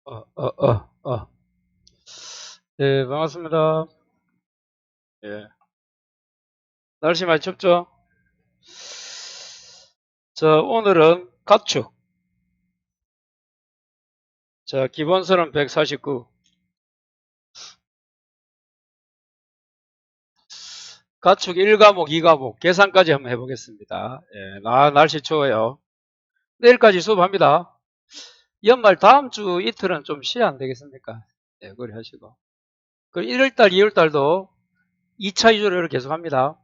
어. 네, 반갑습니다. 예. 날씨 많이 춥죠? 오늘은 가축. 기본서는 149. 가축 1과목, 2과목, 계산까지 한번 해보겠습니다. 예, 날씨 추워요. 내일까지 수업합니다. 연말 다음 주 이틀은 좀 쉬어야 안 되겠습니까? 예, 그래 하시고. 그리고 1월달, 2월달도 2차 위주로 계속 합니다.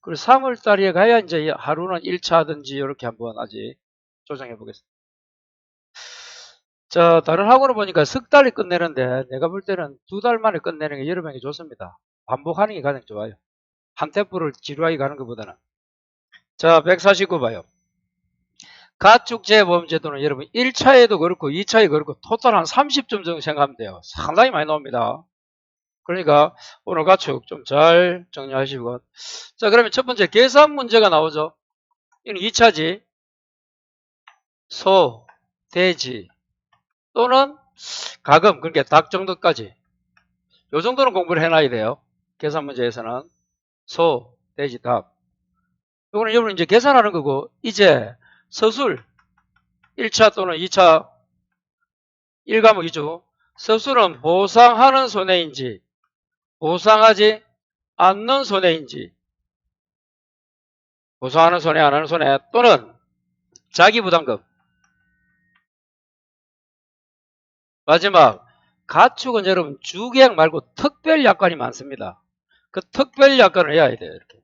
그리고 3월달에 가야 이제 하루는 1차 하든지 이렇게 한번 아직 조정해 보겠습니다. 다른 학원을 보니까 석 달이 끝내는데 내가 볼 때는 2달 만에 끝내는 게 여러 명이 좋습니다. 반복하는 게 가장 좋아요. 한 템포를 지루하게 가는 것보다는. 149 봐요. 가축재보험제도는 여러분 1차에도 그렇고 2차에 그렇고 토탈 한 30점 정도 생각하면 돼요. 상당히 많이 나옵니다. 그러니까 오늘 가축 좀 잘 정리하시고. 그러면 첫 번째 계산 문제가 나오죠. 이는 2차지. 소, 돼지 또는 가금, 그러니까 닭 정도까지. 요 정도는 공부를 해놔야 돼요. 계산 문제에서는. 소, 돼지, 닭. 요거는 여러분 이제 계산하는 거고, 이제 서술 1차 또는 2차 1과목 2주. 서술은 보상하는 손해인지, 보상하지 않는 손해인지, 보상하는 손해, 안 하는 손해, 또는 자기부담금. 마지막, 가축은 여러분 주계약 말고 특별약관이 많습니다. 그 특별약관을 해야 돼요. 이렇게.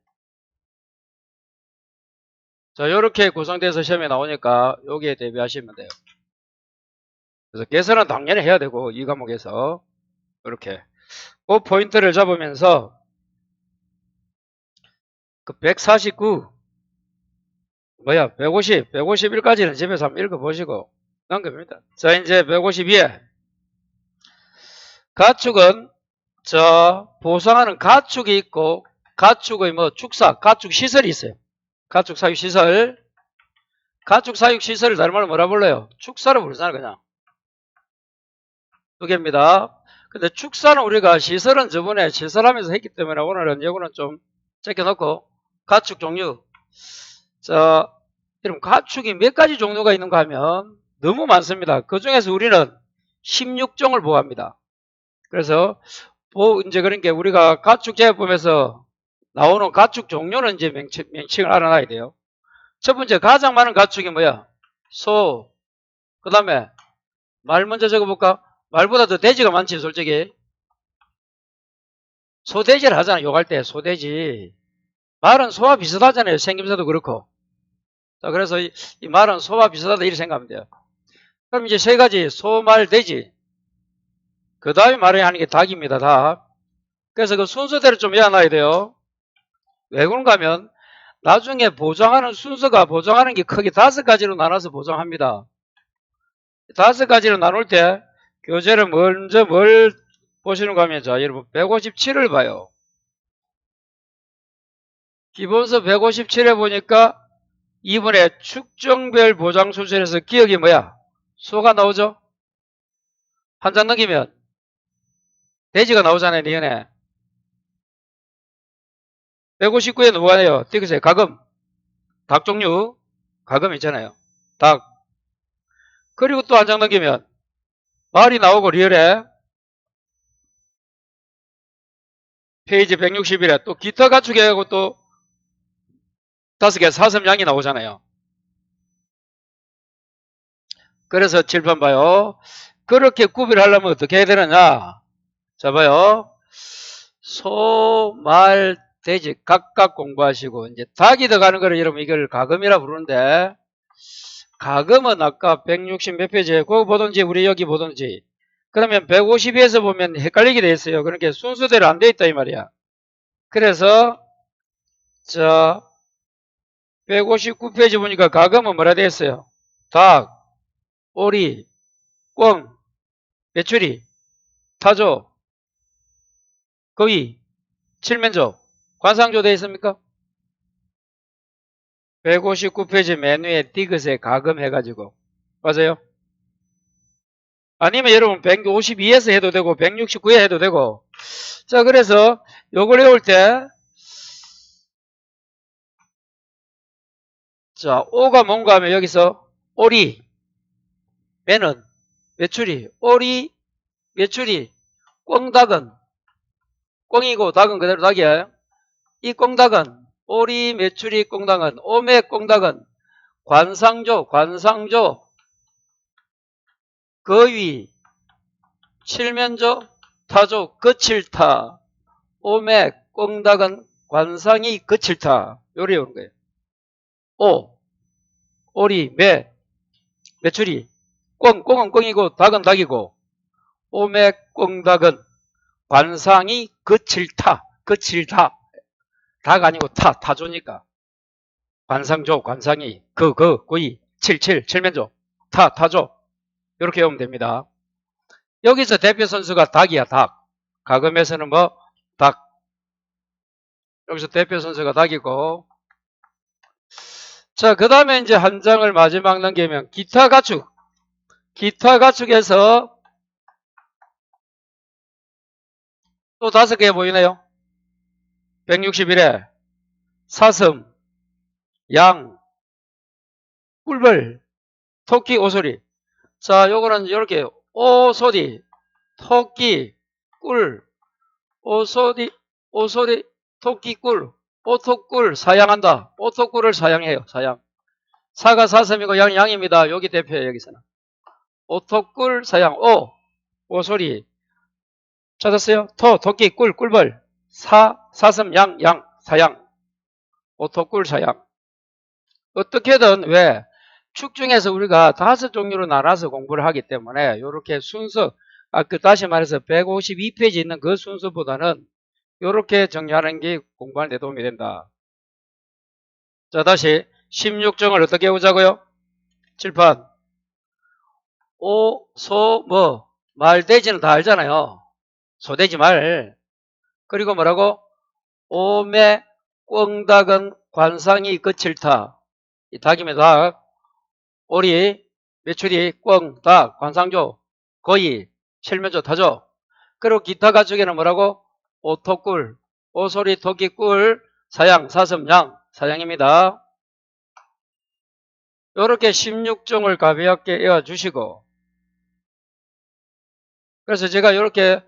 요렇게 구성돼서 시험에 나오니까 여기에 대비하시면 돼요. 그래서 계산은 당연히 해야 되고, 이 과목에서. 이렇게. 그 포인트를 잡으면서, 그 149, 150, 151까지는 집에서 한번 읽어보시고, 넘깁니다. 이제 152에, 가축은, 보상하는 가축이 있고, 가축의 축사, 가축 시설이 있어요. 가축 사육 시설. 가축 사육 시설을 다른 말로 뭐라 불러요? 축사로 부르잖아요, 그냥. 두 개입니다. 근데 축사는 우리가 시설은 저번에 시설하면서 했기 때문에 오늘은 이거는 좀 제껴놓고 가축 종류. 여러분 가축이 몇 가지 종류가 있는가 하면 너무 많습니다. 그 중에서 우리는 16종을 보호합니다. 그래서 이제 그러니까 우리가 가축 제법에서 나오는 가축 종류는 이제 명칭을 알아놔야 돼요. 첫 번째 가장 많은 가축이 뭐야? 소. 그 다음에 말 먼저 적어볼까? 말보다 더 돼지가 많지 솔직히. 소돼지를 하잖아. 욕할 때 소돼지. 말은 소와 비슷하잖아요. 생김새도 그렇고. 그래서 이 말은 소와 비슷하다 이렇게 생각하면 돼요. 그럼 이제 세 가지 소, 말, 돼지. 그 다음에 말해야 하는 게 닭입니다. 닭. 그래서 그 순서대로 좀 외워놔야 돼요. 왜 그런가 하면 나중에 보정하는 순서가 보정하는 게 크게 5가지로 나눠서 보정합니다. 5가지로 나눌 때 교재를 먼저 뭘 보시는가 하면 자 여러분 157을 봐요. 기본서 157에 보니까 이번에 축정별 보장 순서에서 기억이 뭐야? 소가 나오죠? 한 장 넘기면 돼지가 나오잖아요. 니은에 159에 누가 해요? 띄그세요. 가금. 닭 종류. 가금 있잖아요. 닭. 그리고 또 한 장 넘기면 말이 나오고 리얼에 페이지 161에 또 기타 가축에 하고 또 5개 사슴양이 나오잖아요. 그래서 칠판 봐요. 그렇게 구별하려면 어떻게 해야 되느냐? 자 봐요. 소, 말, 돼지 각각 공부하시고 이제 닭이 들어가는 거를 여러분 이걸 가금이라 부르는데 가금은 아까 160 몇 페이지에 그거 보든지 우리 여기 보든지 그러면 152에서 보면 헷갈리게 돼 있어요. 그러니까 순서대로 안 돼 있다 이 말이야. 그래서 159페이지 보니까 가금은 뭐라 돼 있어요? 닭, 오리, 꿩, 메추리, 타조, 거위, 칠면조, 관상조 돼 있습니까? 159페이지 맨 위에 디귿에 가금 해가지고 맞아요? 아니면 여러분 152에서 해도 되고 169에 해도 되고. 자, 그래서 요걸 외울 때 자, 오가 뭔가 하면 여기서 오리, 매는, 메추리, 오리, 메추리, 꽁닭은, 꽁이고 닭은 그대로 닭이에요. 이 꽁닭은, 오리, 메추리, 꽁닭은, 오메 꽁닭은, 관상조, 거위, 칠면조, 타조, 거칠타, 오메 꽁닭은, 관상이 거칠타. 요리 오는 거예요. 오, 오리, 메추리, 꽁은 꽁이고 닭은 닭이고, 오메 꽁닭은 관상이 거칠타. 닭 아니고 타조니까. 관상조, 관상이, 고이, 칠면조, 타조. 이렇게 외우면 됩니다. 여기서 대표 선수가 닭이야, 닭. 가금에서는 뭐, 닭. 여기서 대표 선수가 닭이고. 자, 그 다음에 이제 한 장을 마지막 넘기면 기타 가축. 기타 가축에서 또 5개 보이네요. 161에 사슴, 양, 꿀벌, 토끼, 오소리. 자, 요거는 이렇게 오소리, 토끼, 꿀, 오소리, 토끼, 꿀, 오토꿀 사양한다. 오토꿀을 사양해요. 사양. 사가 사슴이고 양입니다. 여기 대표예요. 여기서는. 오토꿀 사양. 오소리. 찾았어요? 토끼, 꿀벌. 사슴, 양, 사양. 오토꿀 사양. 어떻게든 왜? 축 중에서 우리가 5종류로 나눠서 공부를 하기 때문에 이렇게 순서, 다시 말해서 152페이지 있는 그 순서보다는 이렇게 정리하는 게 공부하는 데 도움이 된다. 자, 다시 16종을 어떻게 보자고요? 칠판. 말돼지는 다 알잖아요. 소돼지 말. 그리고 뭐라고? 오매, 꽁닭은 관상이 거칠다. 이 닭이면 닭. 오리, 메추리, 꽁, 닭, 관상조, 거이, 칠면조, 타조. 그리고 기타 가축에는 뭐라고? 오토꿀, 오소리, 토끼, 꿀, 사양, 사슴, 양, 사양입니다. 이렇게 16종을 가볍게 외워주시고, 그래서 제가 이렇게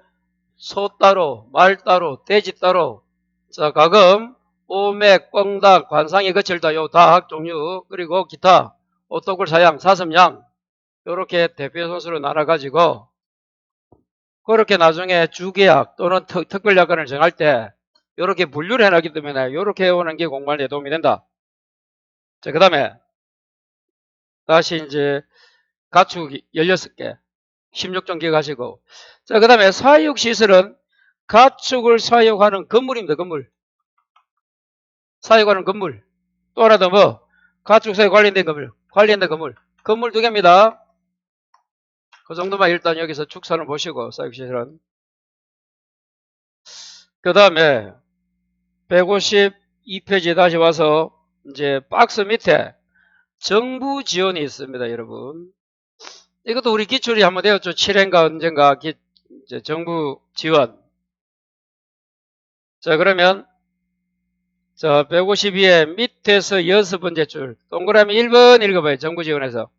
소 따로, 말 따로, 돼지 따로, 자, 가금, 오매, 꽁닭, 관상이 거칠다, 요 닭 종류, 그리고 기타, 오토꿀, 사양, 사슴, 양, 이렇게 대표 선수로 나눠가지고, 그렇게 나중에 주계약 또는 특별약관을 정할 때, 이렇게 분류를 해놨기 때문에, 이렇게 해오는 게 공부하는 데 도움이 된다. 자, 그 다음에, 다시 이제, 가축 16개, 16종 기억하시고. 자, 그 다음에 사육시설은 가축을 사육하는 건물입니다, 건물. 사육하는 건물. 또 하나 더 뭐? 가축 사육 관련된 건물. 건물 2개입니다. 그 정도만 일단 여기서 축사를 보시고, 사육시설은. 그 다음에 152페이지에 다시 와서 이제 박스 밑에 정부 지원이 있습니다, 여러분. 이것도 우리 기출이 한번 되었죠. 7회인가 언젠가 이제 정부 지원. 자, 그러면 자, 152에 밑에서 6번째 줄 동그라미 1번 읽어봐요. 정부 지원에서.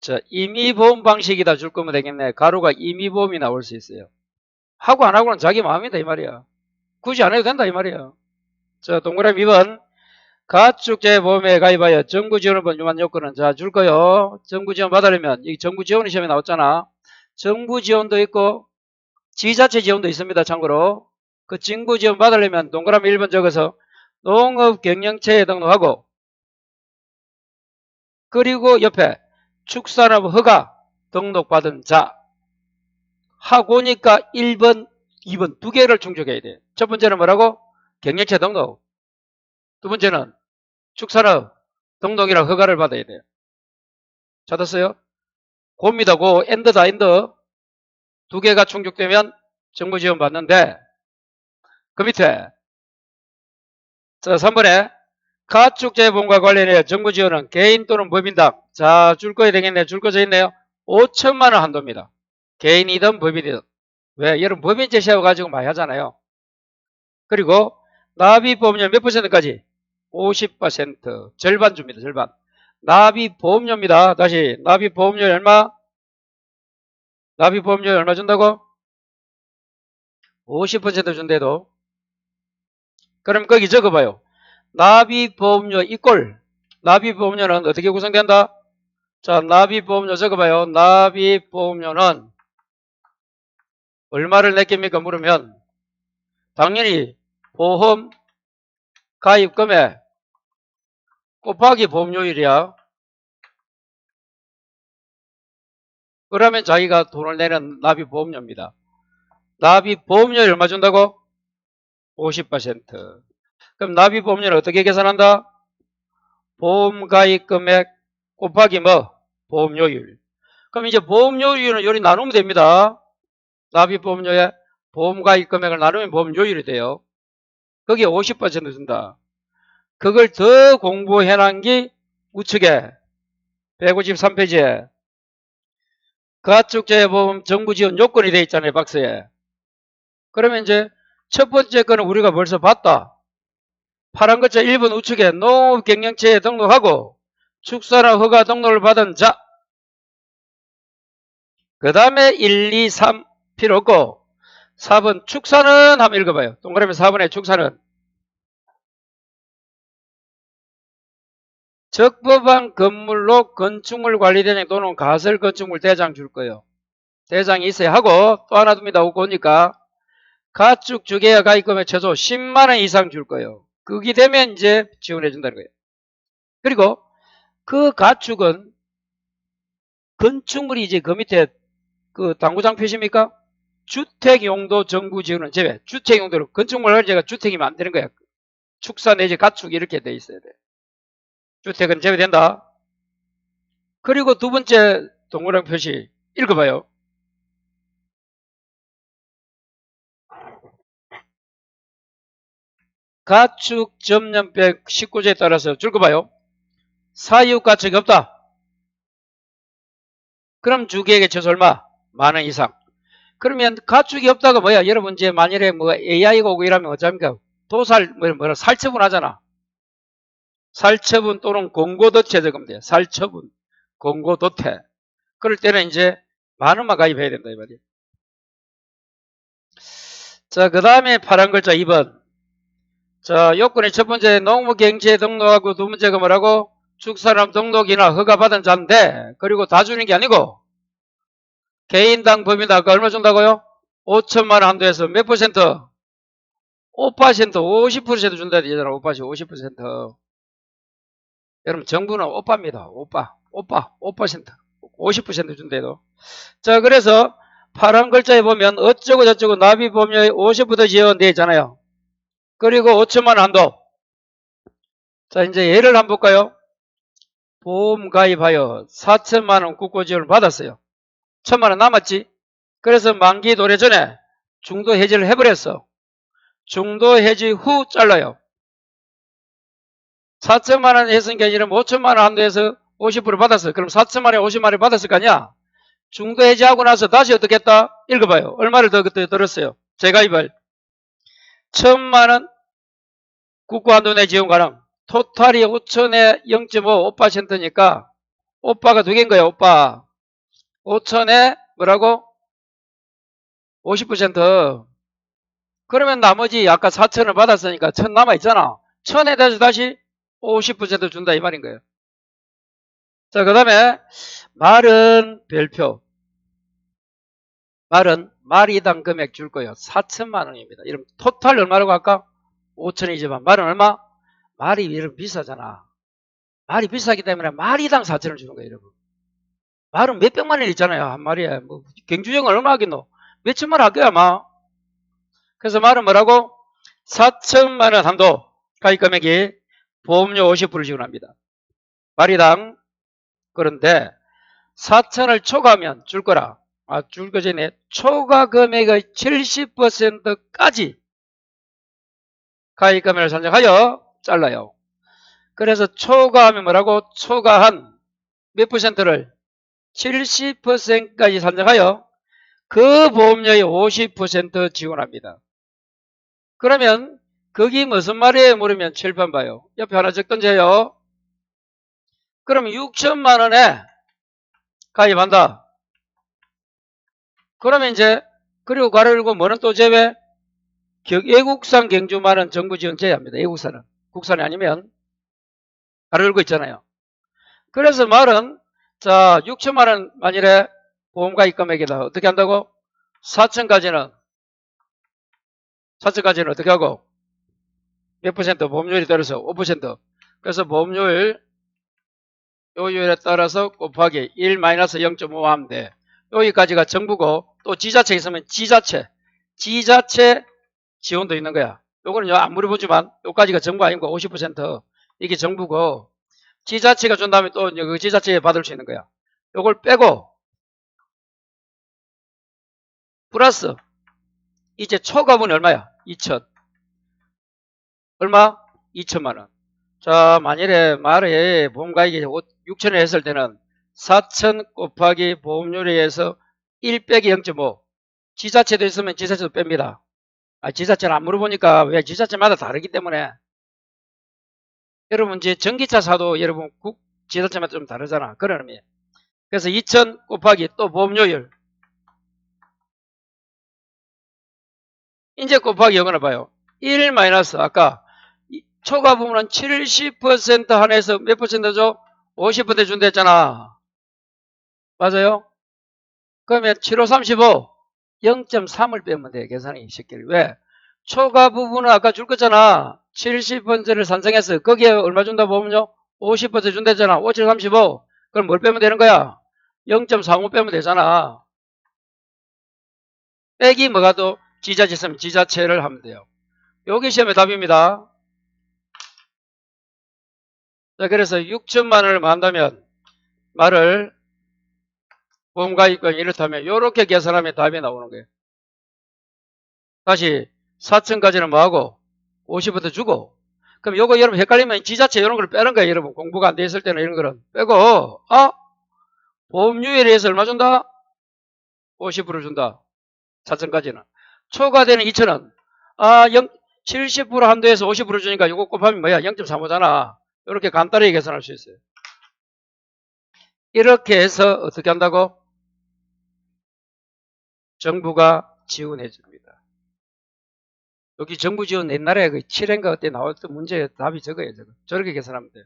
자, 임의보험 방식이다 줄 거면 되겠네. 가로가 임의보험이 나올 수 있어요. 하고 안 하고는 자기 마음이다 이 말이야. 굳이 안 해도 된다 이 말이야. 자, 동그라미 2번. 가축재보험에 가입하여 정부 지원을 번 유한 요건은 자, 줄 거요. 정부 지원 받으려면 이 정부 지원 시험에 나왔잖아. 정부 지원도 있고 지자체 지원도 있습니다. 참고로. 그 정부 지원 받으려면 동그라미 1번 적어서 농업경영체에 등록하고 그리고 옆에 축산업 허가 등록받은 자 하고니까 1번, 2번 두 개를 충족해야 돼. 첫 번째는 뭐라고? 경영체 등록. 두 번째는 축산업 등록이랑 허가를 받아야 돼요. 찾았어요? 고입니다. 고 엔드다 엔드. 두 개가 충족되면 정부 지원 받는데 그 밑에 자, 3번에 가축재보험과 관련해 정부 지원은 개인 또는 법인당. 자, 줄 거야 되겠네. 줄 거 져 있네요. 5천만 원 한도입니다. 개인이든 법인이든. 왜? 여러분 법인 제시하고 가지고 많이 하잖아요. 그리고 납입보험료 몇 %까지? 50%. 절반 줍니다. 절반. 납입보험료입니다. 다시 납입보험료 얼마? 납입보험료 얼마 준다고? 50% 준대도. 그럼 거기 적어봐요. 납입보험료 이꼴. 납입보험료는 어떻게 구성된다? 자, 납입보험료 적어봐요. 납입보험료는 얼마를 냈겠습니까? 물으면 당연히 보험 가입 금액 곱하기 보험료율이야. 그러면 자기가 돈을 내는 납입보험료입니다. 납입보험료율 얼마 준다고? 50%. 그럼 납입보험료를 어떻게 계산한다? 보험 가입 금액 곱하기 뭐? 보험료율. 그럼 이제 보험료율은 요리 나누면 됩니다. 납입보험료에 보험 가입 금액을 나누면 보험료율이 돼요. 거기에 50% 준다. 그걸 더 공부해놓은 게 우측에 153페이지에 가축재보험 정부지원 요건이 되어 있잖아요. 박스에. 그러면 이제 첫 번째 거는 우리가 벌써 봤다. 파란 글자 1번 우측에 농업경영체에 등록하고 축산업 허가 등록을 받은 자. 그 다음에 1, 2, 3 필요 없고 4번 축산은 한번 읽어봐요. 동그라미 4번에 축산은 적법한 건물로 건축물 관리대장 또는 가설 건축물 대장 줄 거예요. 대장이 있어야 하고 또 하나 둡니다. 오고 오니까 가축 주계약 가입금액 최소 10만원 이상 줄 거예요. 그게 되면 이제 지원해 준다는 거예요. 그리고 그 가축은 건축물이 이제 그 밑에 그 당구장 표시입니까? 주택용도 정부 지원은 제외. 주택용도로 건축물 할제가 주택이면 안 되는 거야. 축사 내지 가축 이렇게 돼 있어야 돼. 주택은 제외된다. 그리고 두 번째 동그란 표시 읽어봐요. 가축 점령백 19조에 따라서 읽어봐요. 사육 가축이 없다. 그럼 주계약의 최소 얼마? 만원 이상. 그러면 가축이 없다가 뭐야? 여러분 이제 만일에 뭐 AI가 오고 이러면 어쩝니까? 도살 뭐라 살처분 하잖아. 살처분 또는 공고도태 적으면 돼. 살처분, 공고도태. 그럴 때는 이제 만원만 가입해야 된다 이 말이야. 자, 그 다음에 파란 글자 2번. 자, 요건의 첫 번째 농무경지에 등록하고 두 번째가 뭐라고? 축산업 등록이나 허가받은 자인데 그리고 다 주는 게 아니고 개인당 법인당 아까 얼마 준다고요? 5천만 원 한도에서 몇 퍼센트? 5%, 50% 준다 되잖아. 50%. 여러분 정부는 오빠입니다. 오빠 50% 준대도. 자, 그래서 파란 글자에 보면 어쩌고 저쩌고 납입보험료의 50% 지원되어 있잖아요. 그리고 5천만 원 한도. 자, 이제 예를 한번 볼까요? 보험 가입하여 4천만 원 국고 지원을 받았어요. 1천만 원 남았지. 그래서 만기 도래 전에 중도 해지를 해버렸어. 중도 해지 후 잘라요. 4천만 원 했으니까 이런 5천만 원 한도에서 50% 받았어. 그럼 4천만 원에 50만 원 받았을 거 아니야? 중도 해지하고 나서 다시 어떻게 했다? 읽어봐요. 얼마를 더 그때 들었어요? 재가입을. 1천만 원 국고 한도 내 지원 가능. 토탈이 5천에 0.5, 5%니까 오빠가 두 개인 거야. 오빠. 5천에 뭐라고? 50%. 그러면 나머지 아까 4천을 받았으니까 1천 남아있잖아. 1천에 대해서 다시 50% 준다 이 말인 거예요. 자, 그 다음에 말은 별표. 말은 말이당 금액 줄 거예요. 4천만 원입니다. 이러면 토탈 얼마라고 할까? 5천이지만 말은 얼마? 말이 이런 비싸잖아. 말이 비싸기 때문에 말이당 4천을 주는 거예요, 여러분. 말은 몇백만 원 있잖아요, 한 마리에. 뭐 경주정은 얼마 하겠노? 몇천만 원 할 거야, 아마. 그래서 말은 뭐라고? 4천만 원 한도 가입 금액이 보험료 50%를 지원합니다. 마리당. 그런데 4천을 초과하면 줄 거라. 줄 거 전에 초과 금액의 70%까지 가입 금액을 산정하여 잘라요. 그래서 초과하면 뭐라고? 초과한 몇 퍼센트를? 70%까지 산정하여 그 보험료의 50% 지원합니다. 그러면 그게 무슨 말이에요? 물으면 칠판 봐요. 옆에 하나 적던져요. 그러면 6천만 원에 가입한다. 그러면 이제 그리고 가로 열고 뭐는 또 제외? 외국산 경주만은 정부 지원 제외합니다. 외국산은. 국산이 아니면 가로 열고 있잖아요. 그래서 말은 자 6천만 원 만일에 보험가입 금액이다. 어떻게 한다고? 4천까지는 어떻게 하고? 몇 퍼센트? 보험료율에 따라서 5%. 그래서 보험료율 요율에 따라서 곱하기 1-0.5 하면 돼. 여기까지가 정부고 또 지자체 있으면 지자체 지원도 있는 거야. 요거는 안 물어보지만 요까지가 정부 아니고 50% 이게 정부고 지자체가 준 다음에 또 그 지자체에 받을 수 있는 거야. 요걸 빼고 플러스 이제 초과분이 얼마야? 2천. 얼마? 2천만 원. 자, 만일에 말에 보험가액이 6천을 했을 때는 4천 곱하기 보험료리에서 1 빼기 0.5. 지자체도 있으면 지자체도 뺍니다. 지자체는 안 물어보니까 왜 지자체마다 다르기 때문에. 여러분 이제 전기차 사도 여러분 지자체마다 좀 다르잖아. 그런 의미에요. 그래서 2천 곱하기 또 보험료율. 이제 곱하기 이거는 봐요. 1 마이너스 아까 초과 부분은 70% 한해서 몇 퍼센트죠? 50% 준다 했잖아. 맞아요? 그러면 7, 5, 35 0.3을 빼면 돼. 계산이 쉽게. 왜? 초과 부분은 아까 줄 거잖아. 70%를 산정해서 거기에 얼마 준다 보면요? 50% 준다잖아. 5, 7, 35. 그럼 뭘 빼면 되는 거야? 0.35 빼면 되잖아. 빼기 뭐가 또 지자체 있으면 지자체를 하면 돼요. 여기 시험의 답입니다. 자, 그래서 6천만 원을 한다면 말을 보험가입금 이렇다면 이렇게 계산하면 답이 나오는 거예요. 다시 4천까지는 뭐하고 50% 주고 그럼 요거 여러분 헷갈리면 지자체 이런 걸 빼는 거예요. 여러분 공부가 안 돼 있을 때는 이런 거는 빼고 보험료에 대해서 얼마 준다? 50% 준다. 4천까지는 초과되는 2천원 70% 한도에서 50% 주니까 요거 곱하면 뭐야? 0.35잖아. 이렇게 간단하게 계산할 수 있어요. 이렇게 해서 어떻게 한다고? 정부가 지원해 줍니다. 여기 정부 지원 옛날에 그 7회인가 그때 나왔던 문제 답이 저거예요. 저렇게 계산하면 돼요.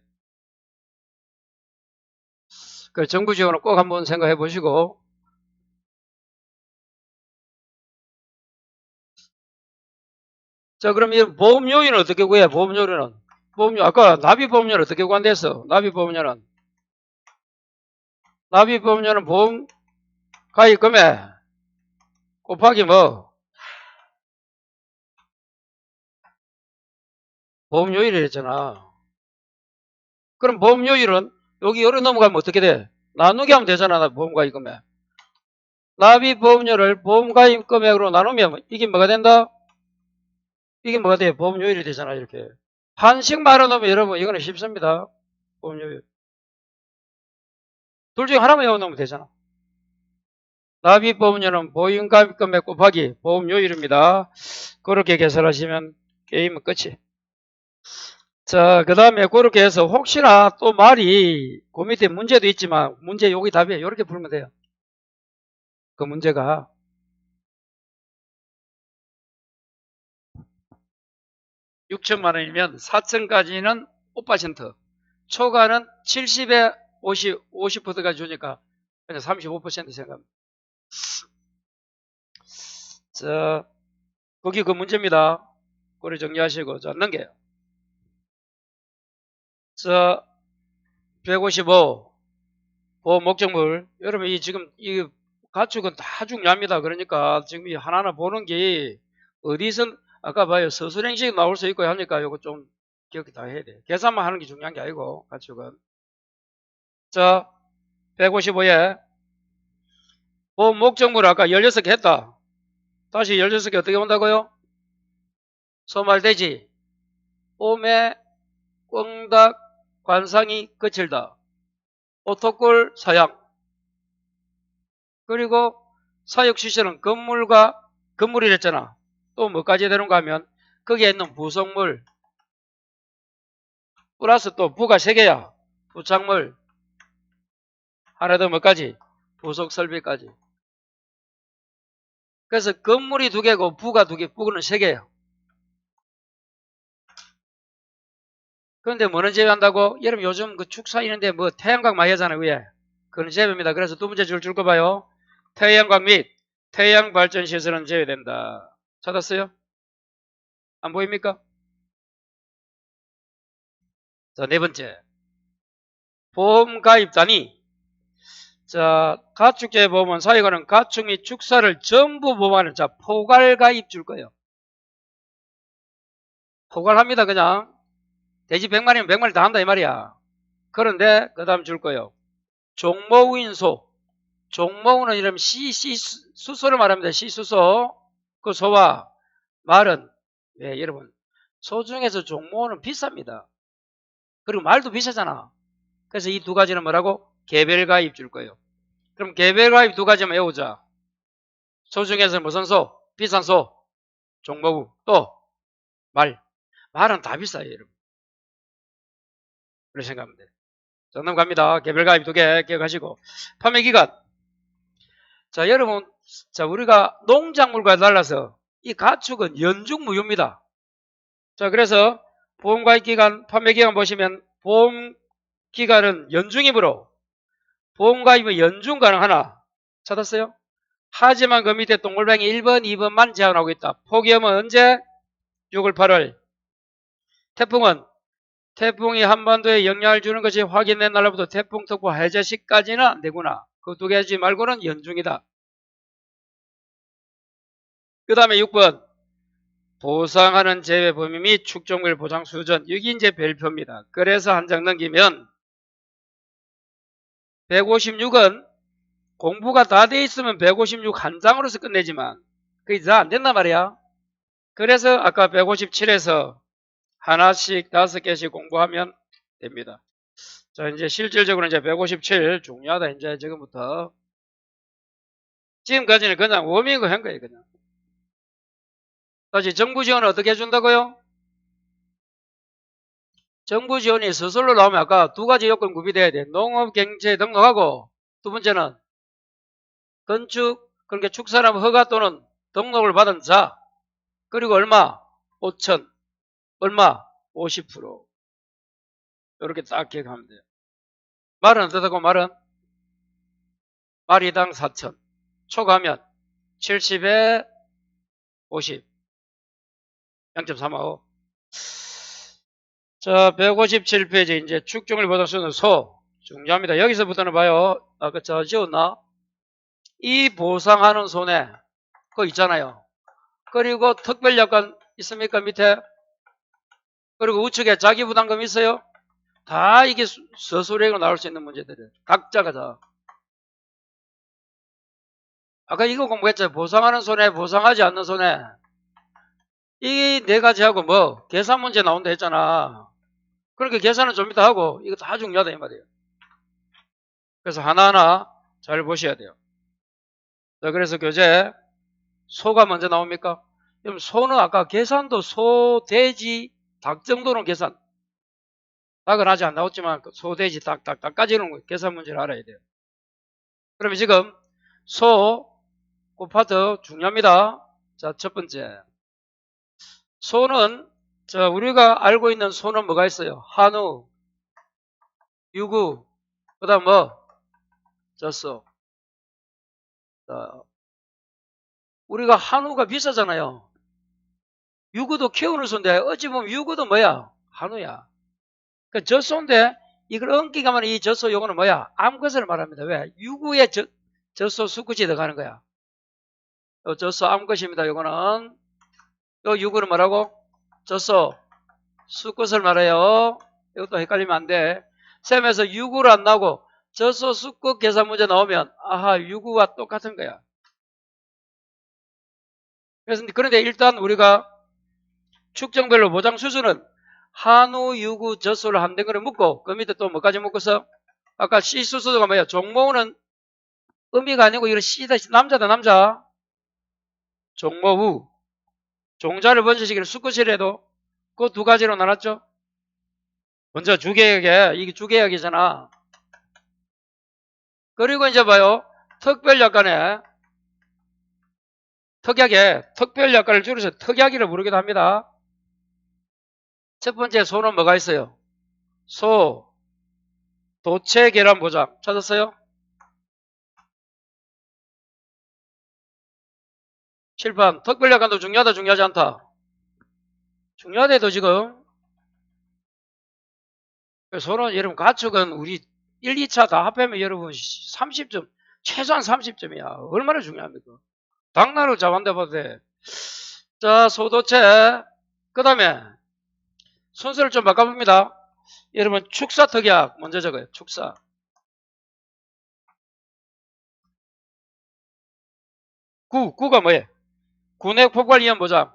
그 정부 지원을 꼭 한번 생각해 보시고 자 그럼 이 보험료율은 어떻게 구해? 보험료율은 보험료 아까 납입보험료는 어떻게 구한댔어? 납입보험료는 보험 가입금액 곱하기 뭐? 보험료율이 했잖아. 그럼 보험료율은 여기 열어 넘어가면 어떻게 돼? 나누기 하면 되잖아. 보험가입금액. 납입보험료를 보험가입금액으로 나누면 이게 뭐가 된다? 이게 뭐가 돼? 보험료율이 되잖아. 이렇게. 한식 말아 놓으면 여러분 이거는 쉽습니다. 보험료율. 둘 중에 하나만 외워놓으면 되잖아. 납입보험료는 보험가입금액 곱하기 보험료율입니다. 그렇게 계산하시면 게임은 끝이. 자, 그 다음에 그렇게 해서 혹시나 또 말이 그 밑에 문제도 있지만 문제 여기 답이에요. 이렇게 풀면 돼요. 그 문제가 6천만 원이면 4천까지는 5%, 초과는 70에 50%까지 주니까 그냥 35% 생각합니다. 자, 거기 그 문제입니다. 그걸 정리하시고 자, 넘겨요. 자, 155 보험 목적물. 여러분 이 지금 이 가축은 다 중요합니다. 그러니까 지금 이 하나하나 보는 게 어디서 아까 봐요. 서술행식 나올 수 있고 하니까 이거 좀 기억 다 해야 돼. 계산만 하는 게 중요한 게 아니고 가축은. 자, 155에 보험 목적물 아까 16개 했다. 다시 16개 어떻게 온다고요? 소말돼지, 오매, 꽝닭, 관상이 거칠다. 오토골 사양. 그리고 사육시설은 건물이랬잖아. 또 뭐까지 되는가 하면 거기에 있는 부속물 플러스 또 부가 3개야. 부착물 하나 더 뭐까지? 부속설비까지. 그래서 건물이 2개고 부가 2개, 부는 3개예요. 그런데 뭐는 제외한다고? 여러분 요즘 그 축사 있는데 뭐 태양광 많이 하잖아요, 위에. 그건 제외입니다. 그래서 2번째 줄 거 봐요. 태양광 및 태양 발전 시설은 제외된다. 찾았어요? 안 보입니까? 자, 4번째. 보험 가입단위. 자, 가축제 보험은 사유관은 가축 및 축사를 전부 보험하는, 자, 포괄 가입 줄 거예요. 포괄합니다, 그냥. 돼지 100마리면 100마리 다 한다, 이 말이야. 그런데, 그 다음 줄 거예요. 종모우인 소. 종모우는 이름 수소를 말합니다. 시수소. 그 소와 말은, 네, 여러분. 소 중에서 종모우는 비쌉니다. 그리고 말도 비싸잖아. 그래서 이 2가지는 뭐라고? 개별 가입 줄 거예요. 그럼 개별 가입 2가지만 외우자. 소 중에서 무슨 소? 비싼 소. 종모우. 또, 말. 말은 다 비싸요, 여러분. 그렇게 생각하면 돼요. 자, 넘어갑니다. 개별 가입 2개 기억하시고. 판매 기간. 자, 여러분. 자, 우리가 농작물과 달라서 이 가축은 연중무휴입니다. 자, 그래서 보험 가입 기간, 판매 기간 보시면 보험 기간은 연중이므로 보험 가입은 연중 가능하나 찾았어요? 하지만 그 밑에 동글뱅이 1번, 2번만 제한하고 있다. 폭염은 언제? 6월, 8월. 태풍은 태풍이 한반도에 영향을 주는 것이 확인된 날로부터 태풍 특보 해제 시까지는 안 되구나. 그 2가지 말고는 연중이다. 그 다음에 6번. 보상하는 제외 범위 및 축적물 보상 수준. 여기 이제 별표입니다. 그래서 한 장 넘기면 156은 공부가 다 돼 있으면 156 한 장으로서 끝내지만 그게 다 안 된단 말이야. 그래서 아까 157에서 하나씩 5개씩 공부하면 됩니다. 자, 이제 실질적으로 이제 157 중요하다. 이제 지금부터. 지금까지는 그냥 워밍을 한 거예요, 그냥. 다시 정부 지원을 어떻게 해준다고요? 정부 지원이 서술로 나오면 아까 2가지 요건 구비돼야 돼. 농업경제 등록하고, 2번째는 건축, 그러니까 축사람 허가 또는 등록을 받은 자, 그리고 얼마? 5천. 얼마? 50%. 이렇게 딱 기억하면 돼요. 말은 어떻다고 말은? 마리당 4천. 초과하면 70에 50. 0.35. 자, 157페이지 이제 축종을 보다 쓰는 소. 중요합니다. 여기서부터는 봐요. 아까 저 지웠나? 이 보상하는 손해. 그거 있잖아요. 그리고 특별약관 있습니까? 밑에. 그리고 우측에 자기부담금 있어요? 다 이게 서술형으로 나올 수 있는 문제들이에요. 각자가 다. 아까 이거 공부했잖아요. 보상하는 손해, 보상하지 않는 손해. 이 4가지하고 뭐 계산 문제 나온다 했잖아. 그러니까 계산은 좀 이따 하고 이거 다 중요하다 이 말이에요. 그래서 하나하나 잘 보셔야 돼요. 자, 그래서 교재 소가 먼저 나옵니까? 그럼 소는 아까 계산도 소, 돼지, 닭 정도는 계산. 닭은 아직 안 나왔지만 소, 돼지, 닭까지는 계산 문제를 알아야 돼요. 그러면 지금 소, 그 파트 중요합니다. 자, 첫 번째. 소는, 자, 우리가 알고 있는 소는 뭐가 있어요? 한우, 유구, 그 다음 뭐? 젖소. 자, 우리가 한우가 비싸잖아요. 유구도 키우는 소인데, 어찌 보면 유구도 뭐야? 한우야. 그 젖소인데, 이걸 엉기가면 이 젖소 요거는 뭐야? 암것을 말합니다. 왜? 유구에 젖소 수컷이 들어가는 거야. 요 젖소 암것입니다. 요거는. 요 유구는 뭐라고? 젖소 수컷을 말해요. 이것도 헷갈리면 안 돼. 셈에서 유구를 안 나오고 젖소 수컷 계산 문제 나오면 아하 유구와 똑같은 거야. 그래서 그런데 일단 우리가 축정별로 보장 수준은 한우, 유구, 젖소를 한 덩어리 묶고 그 밑에 또 뭐까지 묶었어? 아까 시수수도가 뭐야? 종모우는 의미가 아니고 이거 시다. 남자다 남자. 종모우. 종자를 번지시기를 수컷이라도 그 두 가지로 나눴죠. 먼저 주계약에 이게 주계약이잖아. 그리고 이제 봐요. 특별약관에 특약에 특별약관을 줄여서 특약이라 부르기도 합니다. 첫 번째 소는 뭐가 있어요? 소, 도체 계란 보장. 찾았어요? 7번. 특별약관도 중요하다, 중요하지 않다? 중요하대도 지금. 소는 여러분 가축은 우리 1, 2차 다 합하면 여러분 30점, 최소한 30점이야. 얼마나 중요합니까? 당나루 잡았는데 봐도 돼. 자, 소도체. 그 다음에 순서를 좀 바꿔봅니다. 여러분 축사 특약 먼저 적어요. 축사. 구가 뭐예요? 군액 폭발 위험 보장.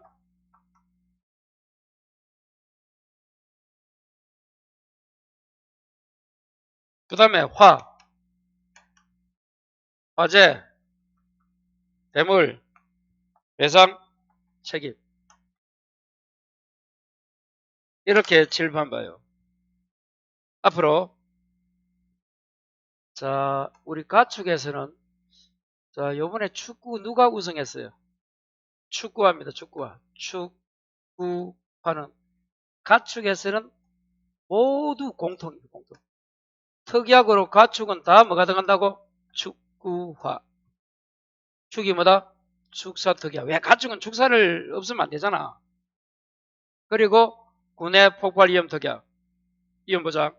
그 다음에 화재, 대물, 배상, 책임. 이렇게 칠판 봐요. 앞으로 자, 우리 가축에서는 자, 요번에 축구 누가 우승했어요? 축구화입니다. 축구화. 축구화는 가축에서는 모두 공통이에요. 공통. 특약으로 가축은 다 뭐가 들어간다고? 축구화. 축이 뭐다? 축사 특약. 왜 가축은 축사를 없으면 안 되잖아. 그리고 군의 폭발 위험 특약. 위험 보장.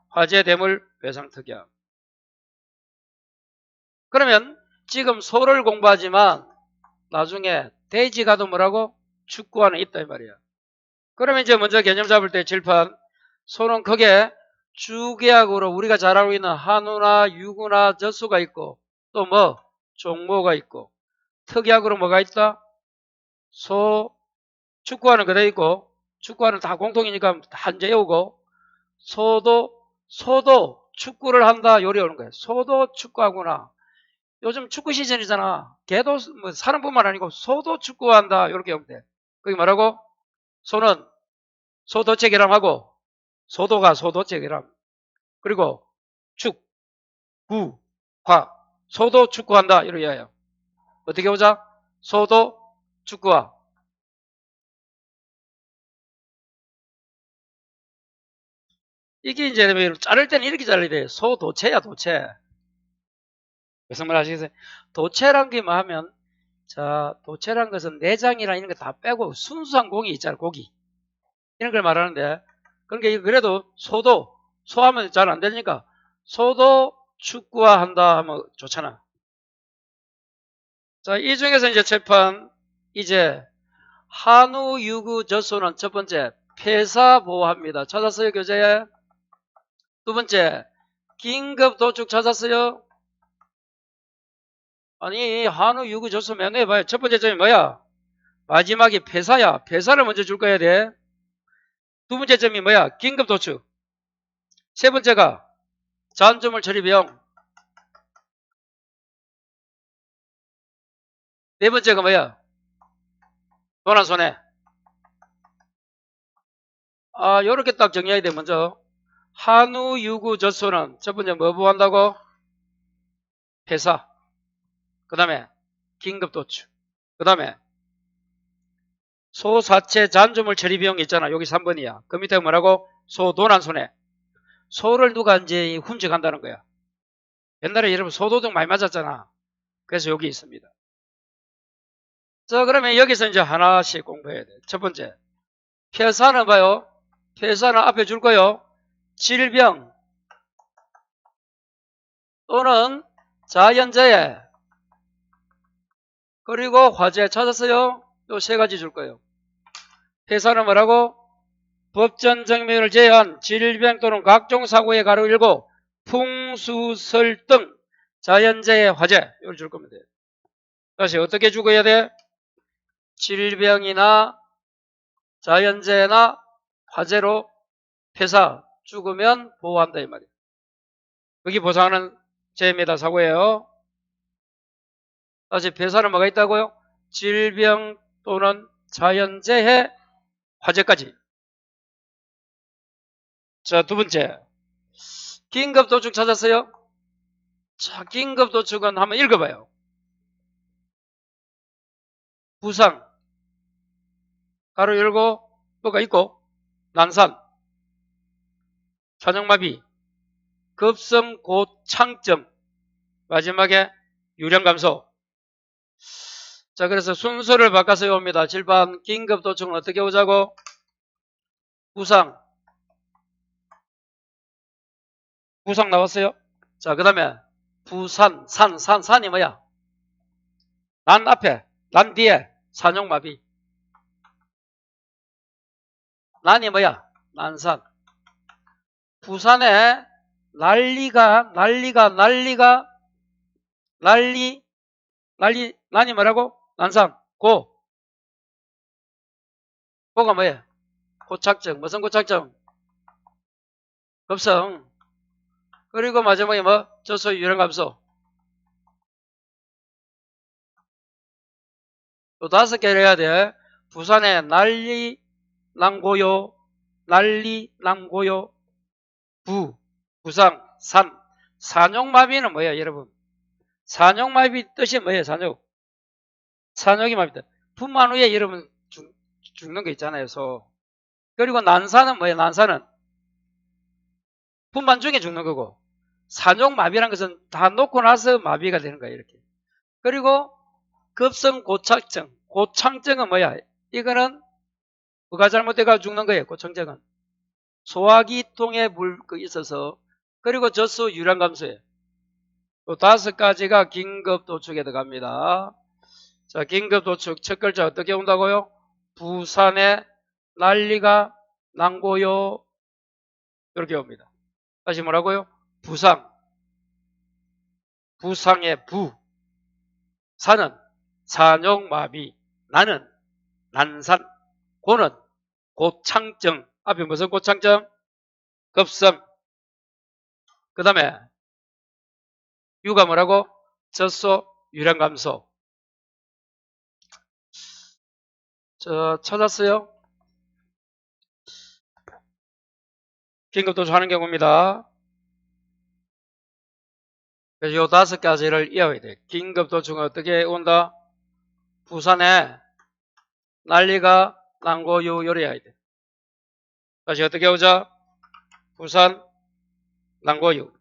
화재 대물 배상 특약. 그러면 지금 소를 공부하지만 나중에 돼지가도 뭐라고? 축구화는 있다 이 말이야. 그러면 이제 먼저 개념 잡을 때 칠판. 소는 크게 주계약으로 우리가 잘 알고 있는 한우나 유구나 젖소가 있고 또 뭐 종모가 있고 특약으로 뭐가 있다? 소 축구화는 그대로 있고 축구화는 다 공통이니까 한제 외우고 소도 축구를 한다 요리 오는 거예요. 소도 축구하구나. 요즘 축구 시즌이잖아. 걔도 뭐 사람뿐만 아니고 소도 축구한다 이렇게 하면 돼. 그게 뭐라고? 소는 소도체 계람하고 소도가 소도체 계람. 그리고 축, 구, 화. 소도 축구한다 이렇게 해요. 어떻게 보자? 소도 축구화. 이게 이제 자를 때는 이렇게 잘라야 돼. 소도체야 도체. 무슨 말 아시겠어요? 도체란 게 뭐 하면 자 도체란 것은 내장이랑 이런 거 다 빼고 순수한 고기 있잖아. 고기. 이런 걸 말하는데 그러니까 그래도 소하면 잘 안 되니까 소도 축구화 한다 하면 좋잖아. 자, 이 중에서 이제 재판 이제 한우, 유구, 젖소는 첫 번째 폐사 보호합니다. 찾았어요 교재에? 두 번째 긴급 도축 찾았어요? 아니 한우, 유구, 젖소 면허해봐요. 첫 번째 점이 뭐야? 마지막이 폐사야. 폐사를 먼저 줄 거야 돼. 두 번째 점이 뭐야? 긴급 도축. 세 번째가 잔조물 처리 비용. 네 번째가 뭐야? 도난 손해. 요렇게 딱 정리해야 돼. 먼저 한우, 유구, 젖소는 첫 번째 뭐 보호한다고? 폐사. 그 다음에 긴급 도축. 그 다음에 소사체 잔조물 처리 비용 있잖아. 여기 3번이야. 그 밑에 뭐라고? 소도난 손해. 소를 누가 이제 훔쳐간다는 거야. 옛날에 여러분 소도둑 많이 맞았잖아. 그래서 여기 있습니다. 자, 그러면 여기서 이제 하나씩 공부해야 돼. 첫 번째. 폐사는 봐요. 폐사는 앞에 줄 거요. 질병 또는 자연재해 그리고 화재 찾았어요? 요 세 가지 줄 거예요. 폐사는 뭐라고? 법전 정명을 제한 질병 또는 각종 사고에 가로 일고 풍수설 등 자연재해 화재 이걸 줄 겁니다. 다시 어떻게 죽어야 돼? 질병이나 자연재해나 화재로 폐사, 죽으면 보호한다 이 말이에요. 여기 보상하는 재입니다. 사고예요. 다시 폐사는 뭐가 있다고요? 질병 또는 자연재해, 화재까지. 자, 두 번째. 긴급도축 찾았어요? 자, 긴급도축은 한번 읽어봐요. 부상, 가로 열고, 뭐가 있고, 난산, 사정마비, 급성고창증, 마지막에 유령감소. 자, 그래서 순서를 바꿔서 옵니다. 7번 긴급도축은 어떻게 오자고? 부상 나왔어요? 자, 그 다음에 부산, 산이 뭐야? 난 앞에, 난 뒤에 산용마비. 난이 뭐야? 난산. 부산에 난이 뭐라고? 난산. 고가 뭐야? 고착증. 무슨 고착증? 급성. 그리고 마지막에 뭐? 저소 유령감소. 또 5개를 해야 돼. 부산에 난고요. 부상, 산. 산욕마비는 뭐예요, 여러분? 산욕마비 뜻이 뭐예요, 산욕이 마비다. 분만 후에 여러분 죽는 거 있잖아요, 소. 그리고 난사는 뭐예요, 난사는? 분만 중에 죽는 거고. 산욕마비라는 것은 다 놓고 나서 마비가 되는 거예요, 이렇게. 그리고 급성고착증. 고창증은 뭐야? 이거는 뭐가 잘못돼가 죽는 거예요, 고창증은. 소화기통에 물이 있어서. 그리고 젖소 유량감소예요. 또 5가지가 긴급도축에 들어갑니다. 자, 긴급도축 첫 글자 어떻게 온다고요? 부산에 난리가 난고요. 이렇게 옵니다. 다시 뭐라고요? 부상의 부. 산은 산용마비. 나는 난산. 고는 고창증. 앞에 무슨 고창증? 급성. 그 다음에 유가 뭐라고? 젖소 유량감소. 찾았어요? 긴급도축 하는 경우입니다. 그래서 요 5가지를 이어야 돼. 긴급도축은 어떻게 온다? 부산에 난리가 난고요 요래야 돼. 다시 어떻게 오자? 부산 난고요.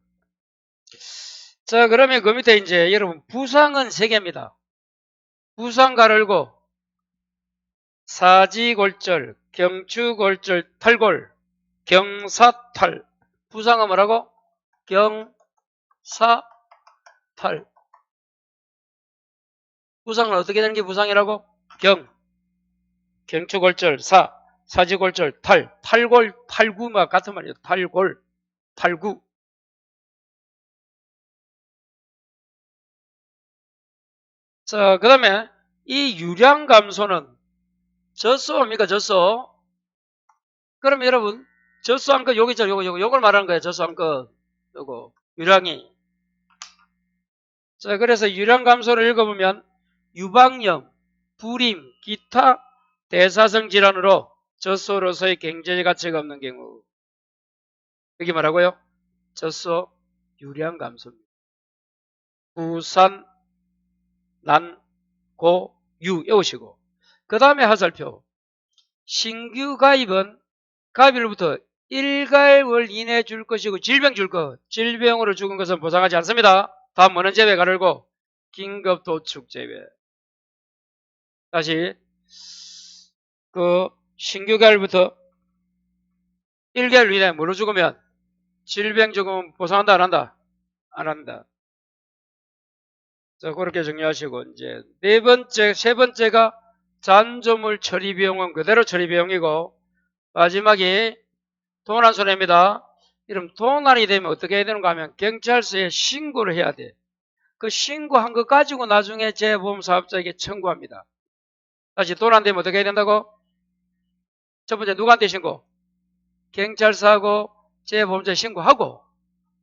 자, 그러면 그 밑에 이제 여러분 부상은 3개입니다. 부상 가르고 사지골절, 경추골절, 탈골, 경사탈. 부상은 뭐라고? 경사탈. 부상은 어떻게 되는 게 부상이라고? 경추골절, 사지골절, 탈골, 탈구가 같은 말이에요. 탈구. 자, 그 다음에 이 유량감소는 젖소입니까? 젖소. 그럼 여러분 젖소한 거 여기 있죠. 요걸 말하는 거예요. 젖소한 거. 요거 유량이. 자, 그래서 유량감소를 읽어보면 유방염, 불임, 기타 대사성 질환으로 젖소로서의 경제 가치가 없는 경우. 여기 뭐라고요? 젖소 유량감소입니다. 부산 난고 유 외우시고. 그 다음에 하살표. 신규 가입은 가입일부터 1가입을 이내 줄 것이고 질병 줄 것. 질병으로 죽은 것은 보상하지 않습니다. 다음 뭐는 제외 가르고 긴급도축 제외. 다시 그 신규 가입부터 1개월 이내 뭐로 죽으면 질병 죽으면 보상한다 안 한다? 안 한다. 자, 그렇게 정리하시고 이제 세 번째가 잔조물 처리 비용은 그대로 처리 비용이고 마지막이 도난 손해입니다. 이러면 도난이 되면 어떻게 해야 되는가 하면 경찰서에 신고를 해야 돼. 그 신고한 거 가지고 나중에 재보험사업자에게 청구합니다. 다시 도난되면 어떻게 해야 된다고? 첫 번째 누구한테 신고? 경찰서하고 재보험자에 신고하고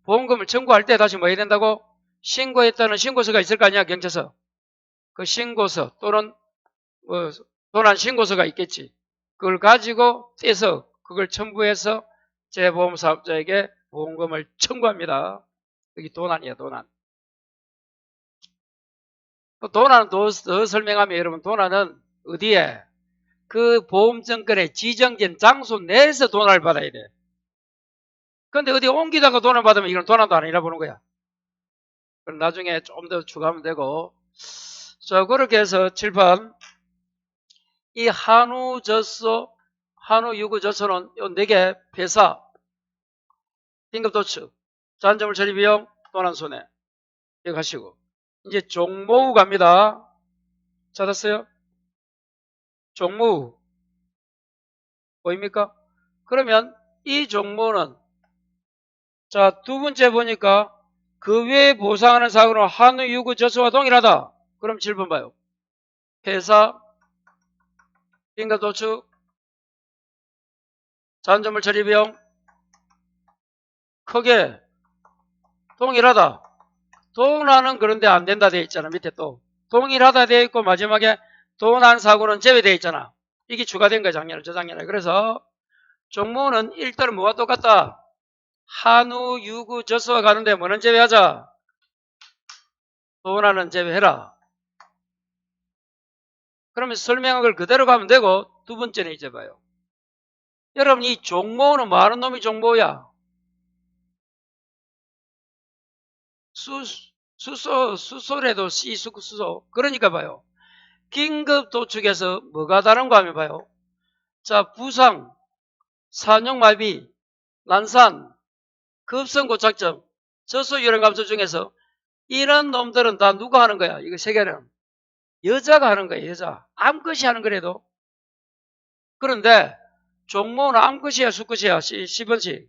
보험금을 청구할 때 다시 뭐 해야 된다고? 신고했다는 신고서가 있을 거 아니야, 경찰서. 그 신고서 또는 뭐 도난 신고서가 있겠지. 그걸 가지고 떼서 그걸 첨부해서 재보험 사업자에게 보험금을 청구합니다. 여기 도난이야, 도난. 도난은 더 설명하면 여러분, 도난은 어디에? 그 보험증권에 지정된 장소 내에서 도난을 받아야 돼. 근데 어디 옮기다가 돈을 받으면 이건 도난도 아니라 보는 거야. 그럼 나중에 좀 더 추가하면 되고. 자, 그렇게 해서 7번. 이 한우젖소, 한우유구젖소는 요 4개 회사, 긴급도축, 잔여물 처리비용, 도난손해. 이거 하시고. 이제 종모우 갑니다. 찾았어요? 종모우. 보입니까? 그러면 이 종모는, 자, 두 번째 보니까 그 외에 보상하는 사고는 한우유구젖소와 동일하다. 그럼 7번 봐요. 회사, 긴급도축, 잔여물 처리비용, 크게 동일하다. 도난은 그런데 안 된다 되어 있잖아. 밑에 또 동일하다 되어 있고 마지막에 도난 사고는 제외되어 있잖아. 이게 추가된 거야, 작년에, 저작년에. 그래서 종모는 일단은 뭐가 똑같다? 한우, 유구, 젖소가 가는데 뭐는 제외하자? 도난은 제외해라. 그러면 설명한 걸 그대로 가면 되고, 두 번째는 이제 봐요. 여러분, 이 종모는 뭐 하는 놈이 종모야? 수소래도 수소. 그러니까 봐요. 긴급 도축에서 뭐가 다른가 하면 봐요. 자, 부상, 산용마비, 난산, 급성 고착증, 저소유령 감소 중에서 이런 놈들은 다 누가 하는 거야? 이거 세 개는 여자가 하는 거야, 여자. 암컷이 하는 거래도. 그런데 종모는 암컷이야, 수컷이야? 10번씩.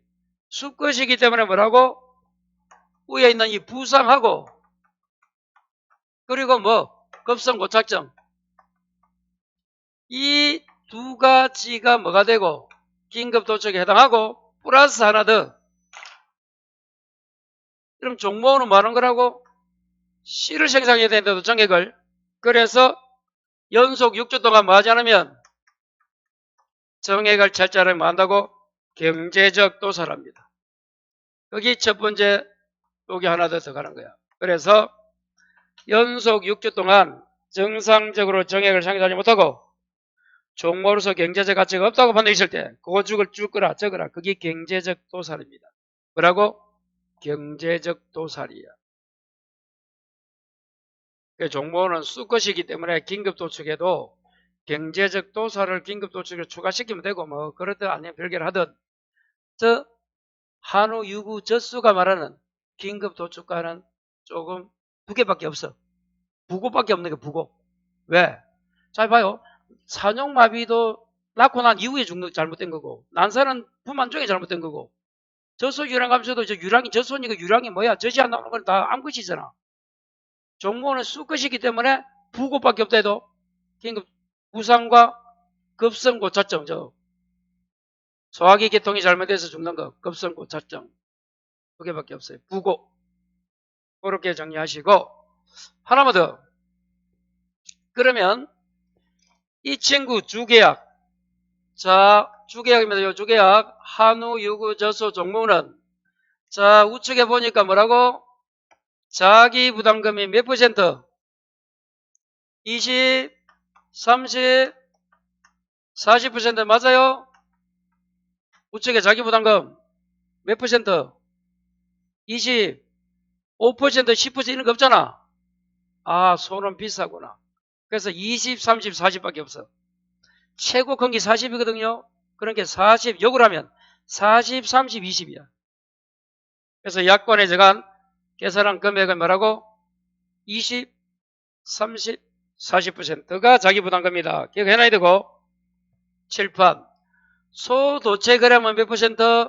수컷이기 때문에 뭐라고? 위에 있는 이 부상하고 그리고 뭐 급성 고착증, 이 두 가지가 뭐가 되고 긴급 도축에 해당하고 플러스 하나 더. 그럼 종모는 뭐 하는 거라고? C를 생산해야 되는데도 정액을. 그래서 연속 6주 동안 뭐 하지 않으면 정액을 철저하게 뭐 한다고? 경제적 도살합니다. 여기 첫 번째 여기 하나 더 들어가는 거야. 그래서 연속 6주 동안 정상적으로 정액을 생산하지 못하고 종모로서 경제적 가치가 없다고 판단했을 때 그거 쭉 거라 적어라. 그게 경제적 도살입니다. 뭐라고? 경제적 도살이야. 종모는 수컷이기 때문에 긴급도축에도 경제적 도살을 긴급도축에 추가시키면 되고 뭐 그렇든 아니면 별개를 하든 저 한우 유구 젖수가 말하는 긴급도축과는 조금 두 개밖에 없어. 부고밖에 없는 게 부고. 왜? 잘 봐요. 산용마비도 낳고 난 이후에 죽는 잘못된 거고 난사는 부만 중에 잘못된 거고 젖소 유랑 감소도 저 유랑이 젖소니까 유랑이 뭐야? 젖이 안 나오는 건 다 암컷이잖아. 종모는 수컷이기 때문에 부고밖에 없다 해도 긴급 부상과 급성 고착증, 저 소화기 계통이 잘못돼서 죽는 거, 급성 고착증 두 개밖에 없어요. 부고. 그렇게 정리하시고 하나만 더. 그러면 이 친구 주계약, 자 주계약입니다. 요 주계약 한우 유구 젖소 종모는 자 우측에 보니까 뭐라고? 자기 부담금이 몇 퍼센트? 20, 30, 40% 맞아요? 우측에 자기 부담금 몇 퍼센트? 20, 5%, 10% 이런 거 없잖아. 아, 손은 비싸구나. 그래서 20, 30, 40밖에 없어. 최고 큰 게 40이거든요. 그러니까 40, 역으로 하면 40, 30, 20이야. 그래서 약관에 정한 계산한 금액은 뭐라고? 20, 30, 40%가 자기 부담금이다. 기억해놔야 되고. 7판. 소도체 거래면 몇 퍼센트?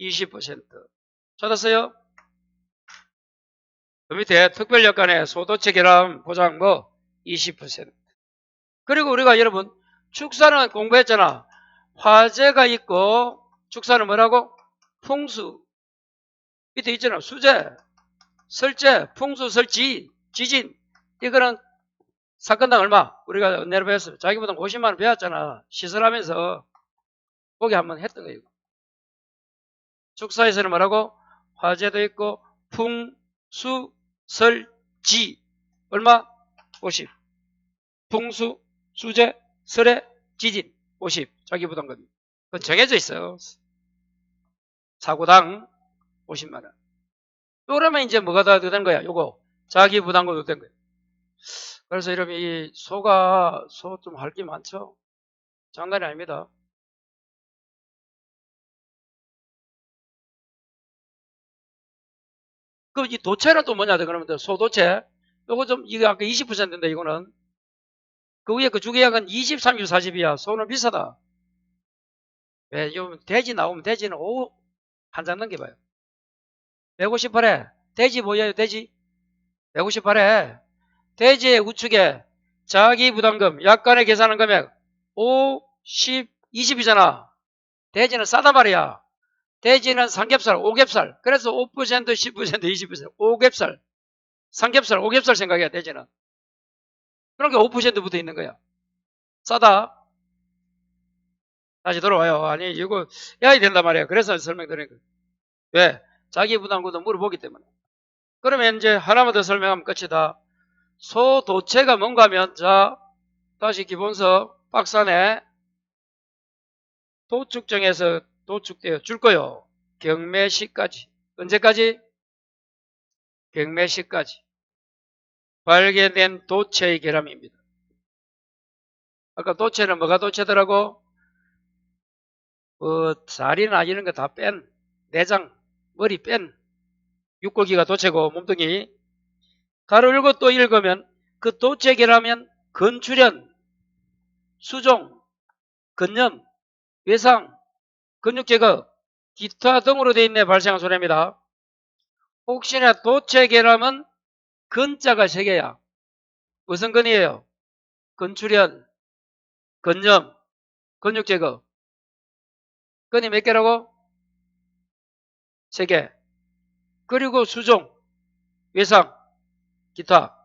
20%. 찾았어요? 그 밑에 특별여건의 소도체 결함 보장 뭐 20%. 그리고 우리가 여러분 축사는 공부했잖아. 화재가 있고 축사는 뭐라고? 풍수. 밑에 있잖아. 수재, 설재, 풍수, 설지, 지진. 이거는 사건당 얼마? 우리가 은혜로 배웠어요. 자기보다 50만 원 배웠잖아. 시설하면서 거기 한번 했던 거예요. 축사에서는 뭐라고? 화재도 있고 풍수, 설지. 얼마? 50. 풍수, 수재, 설해, 지진 50. 자기 부담금. 그건 정해져 있어요. 사고당 50만 원. 그러면 이제 뭐가 다 되는 거야? 요거 자기 부담금도 된 거예요. 그래서 여러분 이 소가 소 좀 할 게 많죠? 장난이 아닙니다. 그럼 이 도체는 또 뭐냐? 그러면 소도체. 요거 좀 이거 아까 20%인데 이거는 그 위에 그 주계약은 20, 30, 40이야. 소는 비싸다. 왜? 요 돼지 나오면 돼지는 한 장 넘겨봐요. 158에 돼지 뭐예요? 돼지 158에 돼지의 우측에 자기 부담금 약관에 계산한 금액 5, 10, 20이잖아. 돼지는 싸다 말이야. 돼지는 삼겹살, 오겹살. 그래서 5%, 10%, 20%, 오겹살. 삼겹살, 오겹살 생각이야, 돼지는. 그러니까 5% 붙어 있는 거야. 싸다. 다시 돌아와요. 아니, 이거 해야 된단 말이야. 그래서 설명드린 거야. 왜? 자기 부담금도 물어보기 때문에. 그러면 이제 하나만 더 설명하면 끝이다. 소도체가 뭔가 하면, 자, 다시 기본서 박스 안에 도축정에서 도축되어 줄 거요. 경매시까지. 언제까지? 경매시까지. 발견된 도체의 결함입니다. 아까 도체는 뭐가 도체더라고? 다리나 이런 거 다 뺀, 내장, 머리 뺀, 육골기가 도체고, 몸뚱이. 가로 읽고 또 읽으면 그 도체 결함은 건출현, 수종, 근염, 외상, 근육 제거, 기타 등으로 되어 있네 발생한 손해입니다. 혹시나 도체 결함은 근자가 3개야. 무슨 근이에요? 건출현, 근염, 근육 제거. 근이 몇 개라고? 3개. 그리고 수종, 외상, 기타.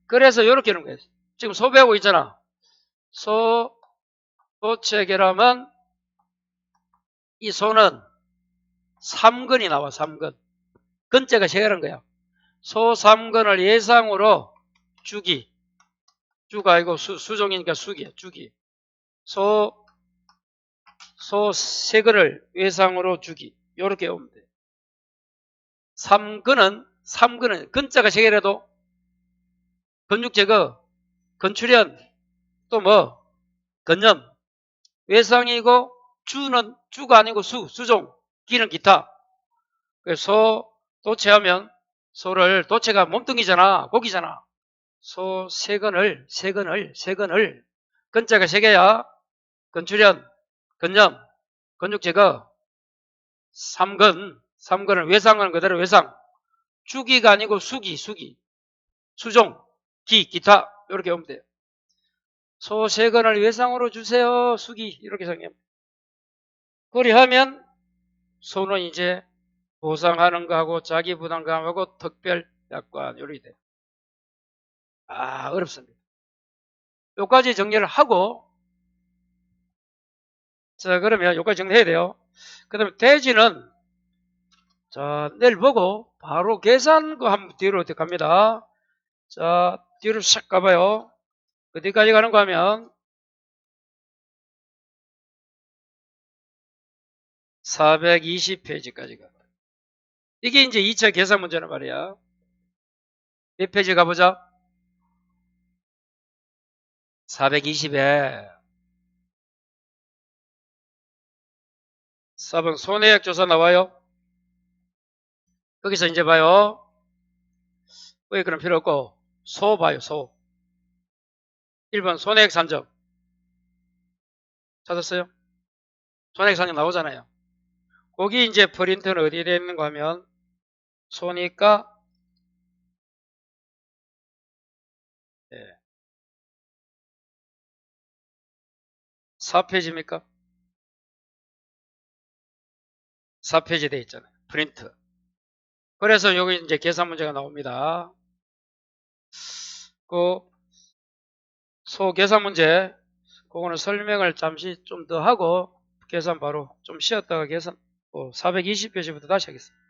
그래서 이렇게 하는 거예요. 지금 소 배우고 있잖아. 도체 결함은 이 소는 3근이 나와. 3근. 근자가 3개라는 거야. 소 3근을 예상으로 주기. 주가 아니고 수종이니까 주기. 소 3근을 예상으로 주기. 요렇게 오면 돼. 3근은 근자가 3개라도 근육 제거, 건출현, 또 뭐, 근염, 외상이고 주는 주가 아니고 수종, 기는 기타. 그래서 도체하면 소를 도체가 몸뚱이잖아, 고기잖아. 소 3근을 근자가 3개야. 건출현, 근염, 근육 제거, 3근을 외상은 그대로 외상. 주기가 아니고 수기, 수종, 기타 이렇게 오면 돼요. 소 3근을 외상으로 주세요. 수기 이렇게 생각합니다. 그리하면 소는 이제 보상하는 거하고 자기 부담감하고 특별 약관 이렇게 돼요. 어렵습니다. 여기까지 정리를 하고, 자, 그러면 여기까지 정리해야 돼요. 그 다음에 돼지는, 자, 내일 보고 바로 계산거 한번 뒤로 갑니다. 자, 뒤로 샥 가봐요. 어디까지 가는 거 하면, 420페이지까지 가요. 이게 이제 2차 계산 문제란 말이야. 몇 페이지 가보자. 420에 4번 손해액 조사 나와요. 거기서 이제 봐요. 왜 그런 필요 없고 소 봐요. 소 1번 손해액 산정 찾았어요? 손해액 산정 나오잖아요. 거기 이제 프린트는 어디에 되어 있는가 하면 소니까 4페이지입니까? 4페이지 돼 있잖아요. 프린트. 그래서 여기 이제 계산 문제가 나옵니다. 그 소계산 문제, 그거는 설명을 잠시 좀 더 하고 계산 바로 좀 쉬었다가 계산 420페이지부터 다시 하겠습니다.